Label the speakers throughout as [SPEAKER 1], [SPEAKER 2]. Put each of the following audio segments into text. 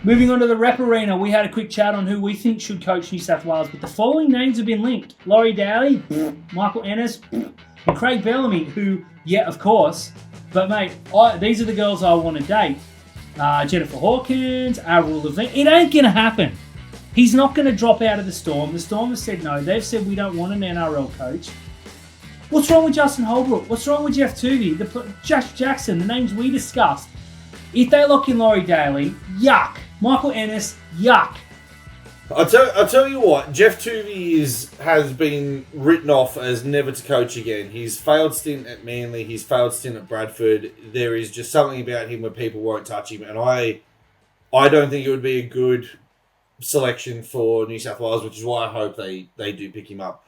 [SPEAKER 1] Moving on to the rep arena, we had a quick chat on who we think should coach New South Wales, but the following names have been linked. Laurie Daley, Michael Ennis, and Craig Bellamy, who, yeah, of course, but mate, these are the girls I want to date. Jennifer Hawkins, Avril Levine. It ain't going to happen. He's not going to drop out of the Storm. The Storm has said no. They've said we don't want an NRL coach. What's wrong with Justin Holbrook? What's wrong with Jeff Tuvey? Josh Jackson, the names we discussed. If they lock in Laurie Daley, yuck. Michael Ennis, yuck.
[SPEAKER 2] I'll tell you what, Jeff Tuvey has been written off as never to coach again. He's failed stint at Manly, he's failed stint at Bradford. There is just something about him where people won't touch him, and I don't think it would be a good selection for New South Wales, which is why I hope they do pick him up.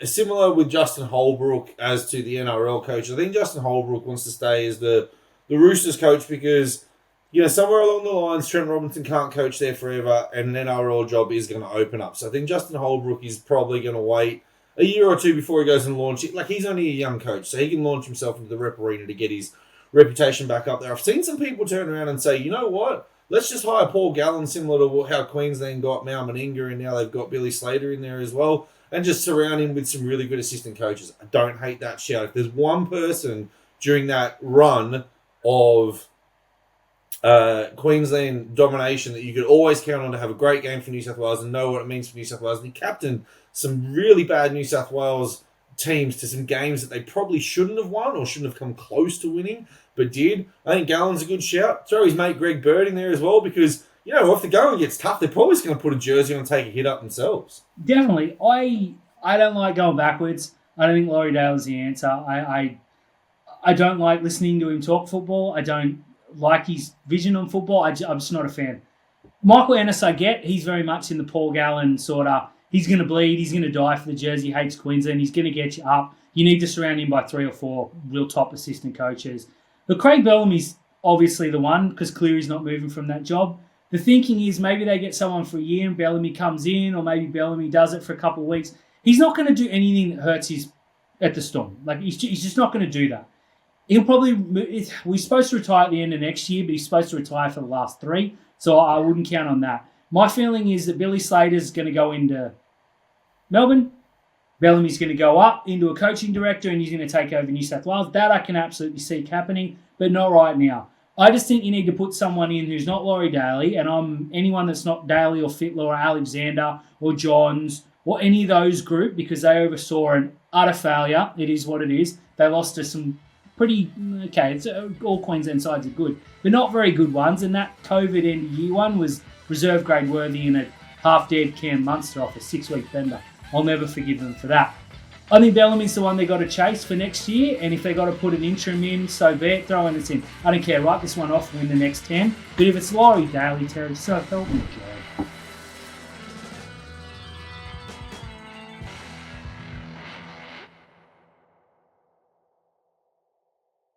[SPEAKER 2] Similar with Justin Holbrook as to the NRL coach. I think Justin Holbrook wants to stay as the Roosters coach because, you know, somewhere along the lines, Trent Robinson can't coach there forever and an NRL job is going to open up. So I think Justin Holbrook is probably going to wait a year or two before he goes and launch it. Like, he's only a young coach, so he can launch himself into the rep arena to get his reputation back up there. I've seen some people turn around and say, you know what? Let's just hire Paul Gallen, similar to how Queensland got Mal Meninga, and now they've got Billy Slater in there as well, and just surround him with some really good assistant coaches. I don't hate that shout. If there's one person during that run of Queensland domination that you could always count on to have a great game for New South Wales and know what it means for New South Wales, and he captained some really bad New South Wales teams to some games that they probably shouldn't have won or shouldn't have come close to winning, but did. I think Gallen's a good shout. Throw his mate Greg Bird in there as well because, you know, if the going gets tough, they're probably just going to put a jersey on and take a hit up themselves.
[SPEAKER 1] Definitely. I don't like going backwards. I don't think Laurie Dale is the answer. I don't like listening to him talk football. I don't like his vision on football. I'm just not a fan. Michael Ennis, I get. He's very much in the Paul Gallen sort of, he's going to bleed, he's going to die for the jersey, he hates Queensland, he's going to get you up. You need to surround him by 3 or 4 real top assistant coaches. But Craig Bellamy's obviously the one because Cleary's not moving from that job. The thinking is maybe they get someone for a year and Bellamy comes in, or maybe Bellamy does it for a couple of weeks. He's not going to do anything that hurts his at the Storm. Like, he's just not going to do that. He'll probably... We're supposed to retire at the end of next year, but he's supposed to retire for the last 3, so I wouldn't count on that. My feeling is that Billy Slater's going to go into Melbourne. Bellamy's going to go up into a coaching director and he's going to take over New South Wales. That I can absolutely see happening, but not right now. I just think you need to put someone in who's not Laurie Daley, and anyone that's not Daley or Fittler or Alexander or Johns or any of those group, because they oversaw an utter failure. It is what it is. They lost to some pretty, okay, all Queensland sides are good, but not very good ones, and that COVID end of year one was reserve grade worthy in a half-dead Cam Munster off a 6-week bender. I'll never forgive them for that. I think Bellamy's the one they got to chase for next year, and if they got to put an interim in, so be it, throw in in. I don't care, write this one off, win the next 10. But if it's Laurie Daley, Terry, so help me, Joe.